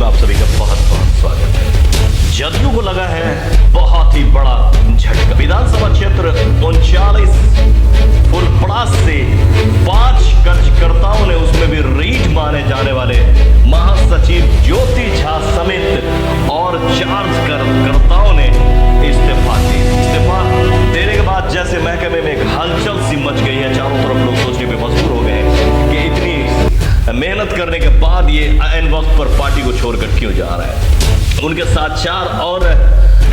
में आप सभी का बहुत बहुत स्वागत है। जदयू को लगा है बहुत ही बड़ा झटका। विधानसभा क्षेत्र 39 फुलपड़ास से 5 कार्यकर्ताओं ने, उसमें भी रीठ माने जाने वाले महासचिव ज्योति झा समेत और 4 कार्यकर्ताओं ने इस्तीफा देने के बाद जैसे महकमे में एक हलचल सी मच गई है। चारों तरफ लोग सोचने पे मजबूर हो गए हैं कि इतनी मेहनत करने के बाद ये ऐन वक्त पर पार्टी को छोड़कर क्यों जा रहा है। उनके साथ 4 और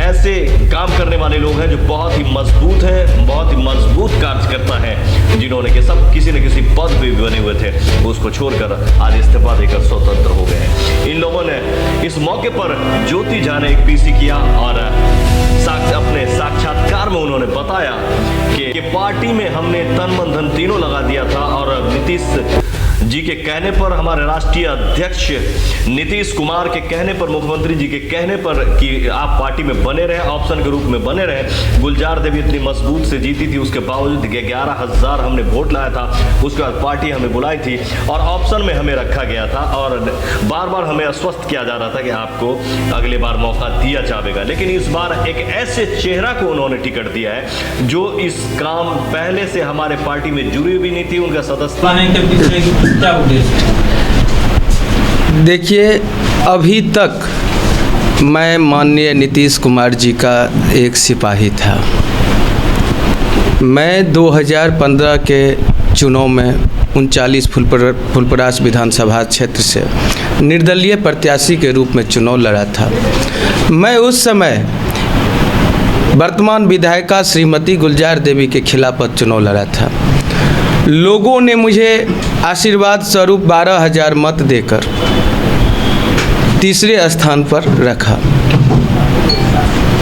ऐसे काम करने वाले लोग हैं जो बहुत ही मजबूत हैं, बहुत ही मजबूत कार्यकर्ता हैं, जिन्होंने कि सब किसी न किसी पद पे भी बने हुए थे, उसको छोड़कर आज इस्तीफा देकर स्वतंत्र हो गए हैं। इन लोगों ने इस मौके पर ज्योति झा ने एक पीसी किया और अपने साक्षात्कार में उन्होंने बताया कि पार्टी में हमने तन मन धन तीनों लगा दिया था और नीतीश जी के कहने पर, हमारे राष्ट्रीय अध्यक्ष नीतीश कुमार के कहने पर, मुख्यमंत्री जी के कहने पर कि आप पार्टी में बने रहे, ऑप्शन के रूप में बने रहे। गुलजार देवी इतनी मजबूत से जीती थी, उसके बावजूद 11,000 हमने वोट लाया था। उसके बाद पार्टी हमें बुलाई थी और ऑप्शन में हमें रखा गया था और बार बार हमें आश्वस्त किया जा रहा था कि आपको अगले बार मौका दिया जाएगा। लेकिन इस बार एक ऐसे चेहरा को उन्होंने टिकट दिया है जो इस काम पहले से हमारे पार्टी में जुड़ी हुई नहीं थी। उनका सदस्य क्या उद्देश्य? देखिए, अभी तक मैं माननीय नीतीश कुमार जी का एक सिपाही था। मैं 2015 के चुनाव में 39 फुलपड़ास विधानसभा क्षेत्र से निर्दलीय प्रत्याशी के रूप में चुनाव लड़ा था। मैं उस समय वर्तमान विधायिका श्रीमती गुलजार देवी के खिलाफ चुनाव लड़ा था। लोगों ने मुझे आशीर्वाद स्वरूप 12,000 मत देकर तीसरे स्थान पर रखा।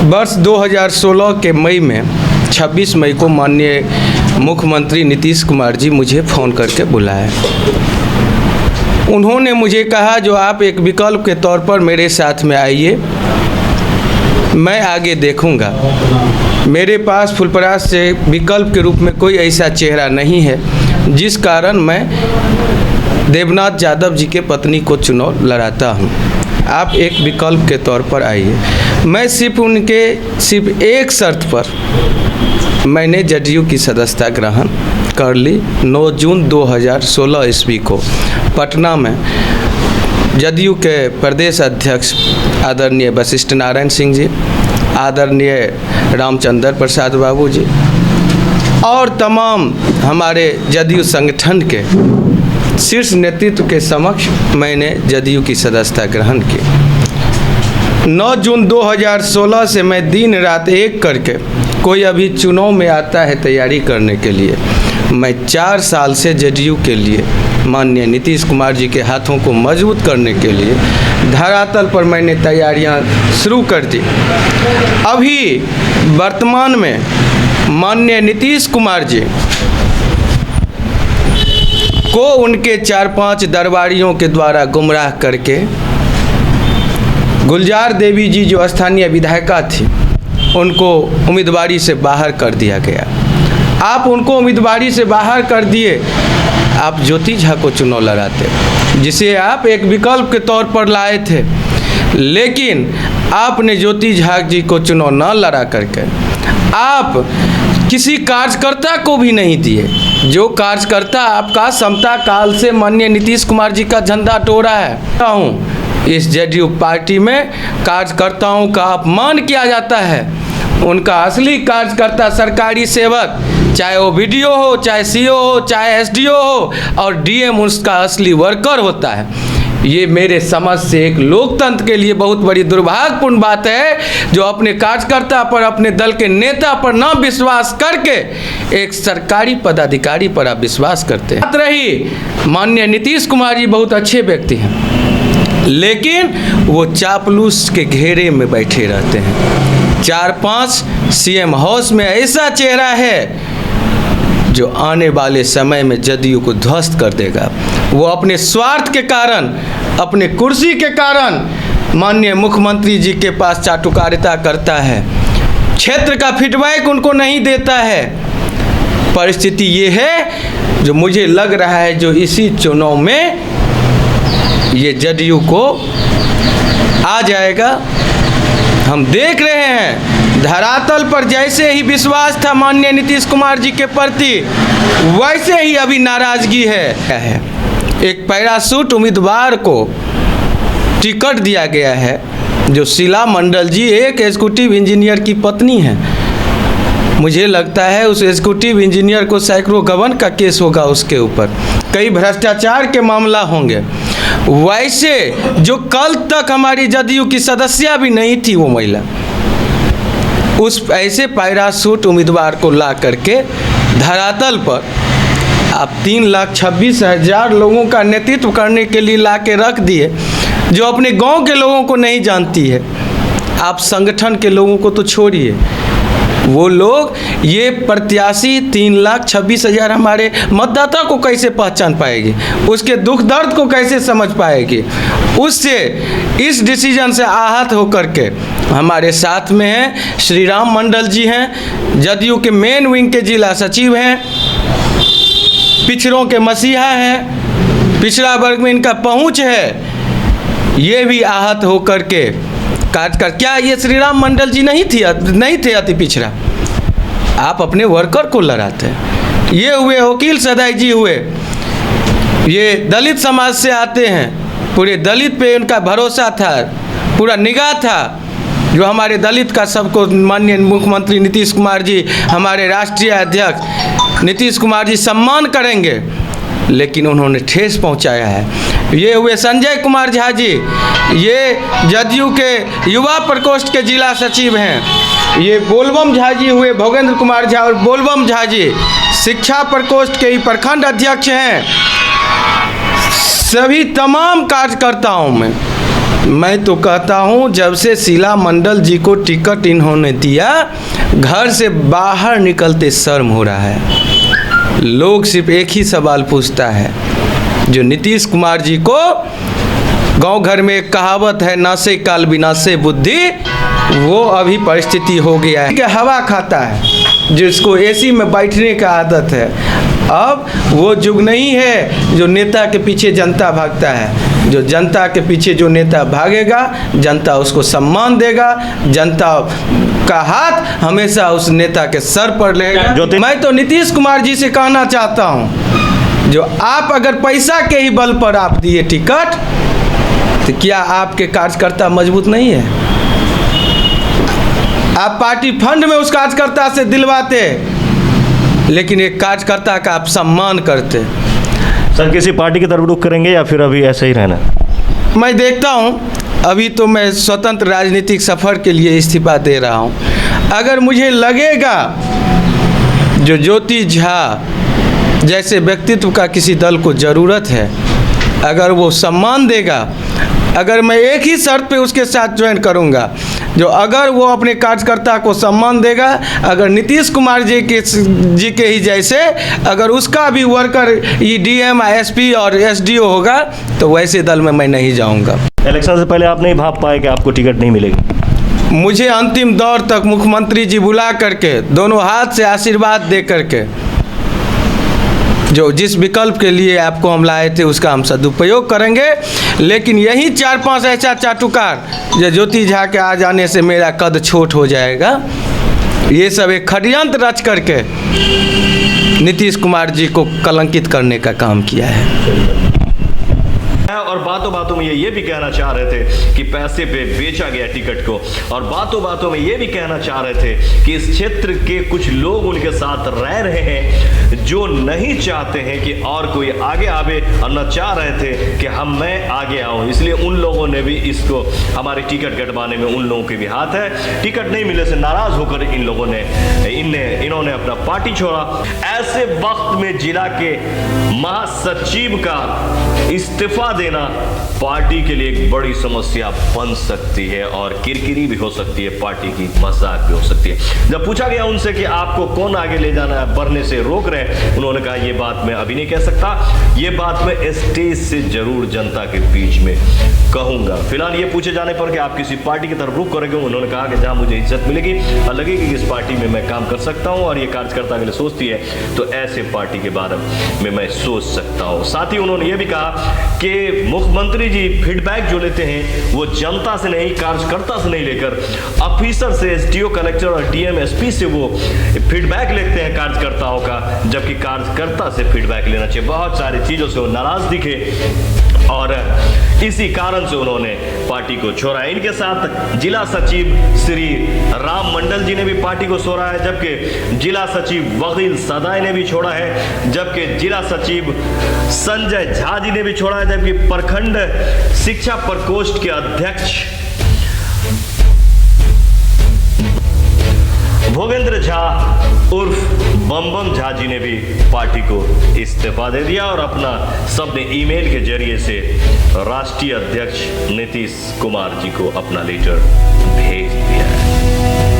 वर्ष 2016 के मई में 26 मई को माननीय मुख्यमंत्री नीतीश कुमार जी मुझे फ़ोन करके बुलाए। उन्होंने मुझे कहा जो आप एक विकल्प के तौर पर मेरे साथ में आइए, मैं आगे देखूंगा। मेरे पास फुलपड़ास से विकल्प के रूप में कोई ऐसा चेहरा नहीं है, जिस कारण मैं देवनाथ यादव जी के पत्नी को चुनाव लड़ाता हूं। आप एक विकल्प के तौर पर आइए। मैं सिर्फ एक शर्त पर मैंने जदयू की सदस्यता ग्रहण कर ली। 9 जून 2016 ईस्वी को पटना में जदयू के प्रदेश अध्यक्ष आदरणीय वशिष्ठ नारायण सिंह जी, आदरणीय रामचंद्र प्रसाद बाबू जी और तमाम हमारे जदयू संगठन के शीर्ष नेतृत्व के समक्ष मैंने जदयू की सदस्यता ग्रहण की। 9 जून 2016 से मैं दिन रात एक करके, कोई अभी चुनाव में आता है तैयारी करने के लिए, मैं 4 साल से जदयू के लिए माननीय नीतीश कुमार जी के हाथों को मजबूत करने के लिए धरातल पर मैंने तैयारियां शुरू कर दी। अभी वर्तमान में माननीय नीतीश कुमार जी को उनके 4-5 दरबारियों के द्वारा गुमराह करके गुलजार देवी जी जो स्थानीय विधायिका थी, उनको उम्मीदवारी से बाहर कर दिया गया। आप उनको उम्मीदवारी से बाहर कर दिए, आप ज्योति झा को चुनाव लड़ाते, जिसे आप एक विकल्प के तौर पर लाए थे। लेकिन आपने ज्योति झा जी को चुनाव न लड़ा करके आप किसी कार्यकर्ता को भी नहीं दिए, जो कार्यकर्ता आपका समता काल से माननीय नीतीश कुमार जी का झंडा टोरा है। इस जदयू पार्टी में कार्यकर्ताओं का अपमान किया जाता है। उनका असली कार्यकर्ता सरकारी सेवक, चाहे वो वीडियो हो, चाहे सीओ हो, चाहे एसडीओ हो और डीएम उसका असली वर्कर होता है। ये मेरे समझ से एक लोकतंत्र के लिए बहुत बड़ी दुर्भाग्यपूर्ण बात है, जो अपने कार्यकर्ता पर, अपने दल के नेता पर न विश्वास करके एक सरकारी पदाधिकारी पर आप विश्वास करते हैं। बात रही माननीय नीतीश कुमार जी बहुत अच्छे व्यक्ति हैं, लेकिन वो चापलूस के घेरे में बैठे रहते हैं। 4-5 सीएम हाउस में ऐसा चेहरा है जो आने वाले समय में जदयू को ध्वस्त कर देगा। वो अपने स्वार्थ के कारण, अपने कुर्सी के कारण माननीय मुख्यमंत्री जी के पास चाटुकारिता करता है, क्षेत्र का फीडबैक उनको नहीं देता है। परिस्थिति ये है जो मुझे लग रहा है, जो इसी चुनाव में ये जदयू को आ जाएगा। हम देख रहे हैं धरातल पर जैसे ही विश्वास था माननीय नीतीश कुमार जी के प्रति, वैसे ही अभी नाराजगी है। एक पैराशूट उम्मीदवार को टिकट दिया गया है, जो शीला मंडल जी एक एग्जीक्यूटिव इंजीनियर की पत्नी हैं। मुझे लगता है उस एग्जीक्यूटिव इंजीनियर को सैकड़ों गबन का केस होगा उसके ऊपर, कई भ्रष्टाचार के मामला होंगे। वैसे जो कल तक हमारी जदयू की सदस्य भी नहीं थी वो महिला, उस ऐसे पैराशूट उम्मीदवार को ला करके धरातल पर आप 3,26,000 लोगों का नेतृत्व करने के लिए ला के रख दिए, जो अपने गांव के लोगों को नहीं जानती है। आप संगठन के लोगों को तो छोड़िए, वो लोग ये प्रत्याशी 3,26,000 हमारे मतदाता को कैसे पहचान पाएगी, उसके दुख दर्द को कैसे समझ पाएगी। उससे इस डिसीजन से आहत होकर के हमारे साथ में हैं श्री राम मंडल जी हैं, जदयू के मेन विंग के जिला सचिव हैं, पिछड़ों के मसीहा हैं, पिछड़ा वर्ग में इनका पहुंच है। ये भी आहत होकर के काटकर, क्या ये श्री राम मंडल जी नहीं थे अति पिछड़ा? आप अपने वर्कर को लड़ाते हैं। ये हुए वकील सदाई जी हुए, ये दलित समाज से आते हैं, पूरे दलित पे उनका भरोसा था, पूरा निगाह था, जो हमारे दलित का सबको माननीय मुख्यमंत्री नीतीश कुमार जी, हमारे राष्ट्रीय अध्यक्ष नीतीश कुमार जी सम्मान करेंगे, लेकिन उन्होंने ठेस पहुंचाया है। ये हुए संजय कुमार झा जी, ये जदयू के युवा प्रकोष्ठ के जिला सचिव हैं। ये बोलबम झा जी हुए, भोगेंद्र कुमार झा और बोलबम झा जी शिक्षा प्रकोष्ठ के ही प्रखंड अध्यक्ष हैं। सभी तमाम कार्यकर्ताओं में मैं तो कहता हूँ, जब से शीला मंडल जी को टिकट इन्होंने दिया, घर से बाहर निकलते शर्म हो रहा है। लोग सिर्फ एक ही सवाल पूछता है, जो नीतीश कुमार जी को गांव घर में एक कहावत है, नासे काल विनाशे बुद्धि, वो अभी परिस्थिति हो गया है कि हवा खाता है, जिसको एसी में बैठने का आदत है। अब वो युग नहीं है जो नेता के पीछे जनता भागता है। जो जनता के पीछे जो नेता भागेगा, जनता उसको सम्मान देगा, जनता का हाथ हमेशा उस नेता के सर पर रहेगा। मैं तो नीतीश कुमार जी से कहना चाहता हूँ, जो आप अगर पैसा के ही बल पर आप दिए टिकट, तो क्या आपके कार्यकर्ता मजबूत नहीं है? आप पार्टी फंड में उस कार्यकर्ता से दिलवाते, लेकिन एक कार्यकर्ता का आप सम्मान करते। सर, किसी पार्टी की तरफ रुख करेंगे या फिर अभी ऐसे ही रहना? मैं देखता हूँ, अभी तो मैं स्वतंत्र राजनीतिक सफ़र के लिए इस्तीफा दे रहा हूँ। अगर मुझे लगेगा जो ज्योति झा जैसे व्यक्तित्व का किसी दल को ज़रूरत है, अगर वो सम्मान देगा, अगर मैं एक ही शर्त पे उसके साथ ज्वाइन करूंगा, जो अगर वो अपने कार्यकर्ता को सम्मान देगा, अगर नीतीश कुमार जी के ही जैसे अगर उसका भी वर्कर ये डीएम, एसपी और एसडीओ होगा, तो वैसे दल में मैं नहीं जाऊंगा। इलेक्शन से पहले आप नहीं भाप पाए कि आपको टिकट नहीं मिलेगी? मुझे अंतिम दौर तक मुख्यमंत्री जी बुला करके दोनों हाथ से आशीर्वाद दे करके, जो जिस विकल्प के लिए आपको हम लाए थे उसका हम सदुपयोग करेंगे। लेकिन यही 4-5 ऐसा चाटुकार जो ज्योति झा के आ जाने से मेरा कद छोट हो जाएगा, ये सब एक षड्यंत्र रच करके नीतीश कुमार जी को कलंकित करने का काम किया है। और बातों बातों में ये भी कहना चाह रहे थे कि पैसे पे बेचा गया टिकट को, और बातों बातों में ये भी कहना चाह रहे थे कि इस क्षेत्र के कुछ लोग उनके साथ रह रहे हैं जो नहीं चाहते हैं कि और कोई आगे आवे, और न चाह रहे थे कि मैं आगे आऊं। इसलिए उन लोगों ने भी इसको हमारे टिकट कटवाने में उन लोगों के भी हाथ है। टिकट नहीं मिले से नाराज होकर इन लोगों ने इन्होंने अपना पार्टी छोड़ा। ऐसे वक्त में जिला के महासचिव का इस्तीफा देना पार्टी के लिए एक बड़ी समस्या बन सकती है, और किरकिरी भी हो सकती है, पार्टी की मजाक भी हो सकती है। जब पूछा गया उनसे कि आपको कौन आगे ले जाना है, बढ़ने से रोक रहे हैं, उन्होंने कहा ये बात मैं अभी नहीं कह सकता, ये बात मैं स्टेज से जरूर जनता के बीच में कहूंगा। फिलहाल ये पूछे जाने पर कि आप किसी पार्टी की तरफ रुख करेंगे, उन्होंने कहा कि जहां मुझे इज्जत मिलेगी और लगेगी कि इस पार्टी में मैं काम कर सकता हूं और ये कार्यकर्ता के लिए सोचती है, तो ऐसे पार्टी के बारे में मैं सोच सकता हूं। साथ ही उन्होंने ये भी कहा कि मुख्यमंत्री मुख्यमंत्री जी फीडबैक जो लेते हैं वो जनता से नहीं, कार्यकर्ता से नहीं लेकर ऑफिसर से, एसडीओ, कलेक्टर और डीएम, एसपी से वो फीडबैक लेते हैं कार्यकर्ताओं का, जबकि कार्यकर्ता से फीडबैक लेना चाहिए। बहुत सारी चीज़ों से वो नाराज दिखे और इसी कारण से उन्होंने पार्टी को छोड़ा। इनके साथ जिला सचिव श्री राम मंडल जी ने भी पार्टी को छोड़ा है, जबकि जिला सचिव वकील सदाई ने भी छोड़ा है, जबकि जिला सचिव संजय झा जी ने भी छोड़ा है, जबकि प्रखंड शिक्षा प्रकोष्ठ के अध्यक्ष भोगेंद्र झा उर्फ बम झा जी ने भी पार्टी को इस्तीफा दे दिया और अपना सबने ईमेल के जरिए से राष्ट्रीय अध्यक्ष नीतीश कुमार जी को अपना लेटर भेज दिया है।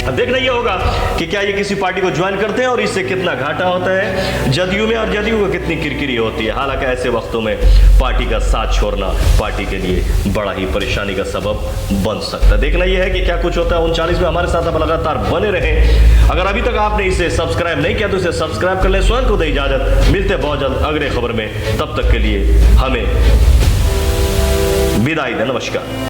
अब देखना यह होगा कि क्या ये किसी पार्टी को ज्वाइन करते हैं और इससे कितना घाटा होता है जदयू में और जदयू को कितनी किरकिरी होती है। हालांकि ऐसे वक्तों में पार्टी का साथ छोड़ना पार्टी के लिए बड़ा ही परेशानी का सबब बन सकता है। देखना यह है कि क्या कुछ होता है 39 में। हमारे साथ आप लगातार बने रहें। अगर अभी तक आपने इसे सब्सक्राइब नहीं किया तो इसे सब्सक्राइब कर लें। स्वयं को दे इजाजत, मिलते हैं बहुत जल्द अगले खबर में। तब तक के लिए हमें विदाई दें। नमस्कार।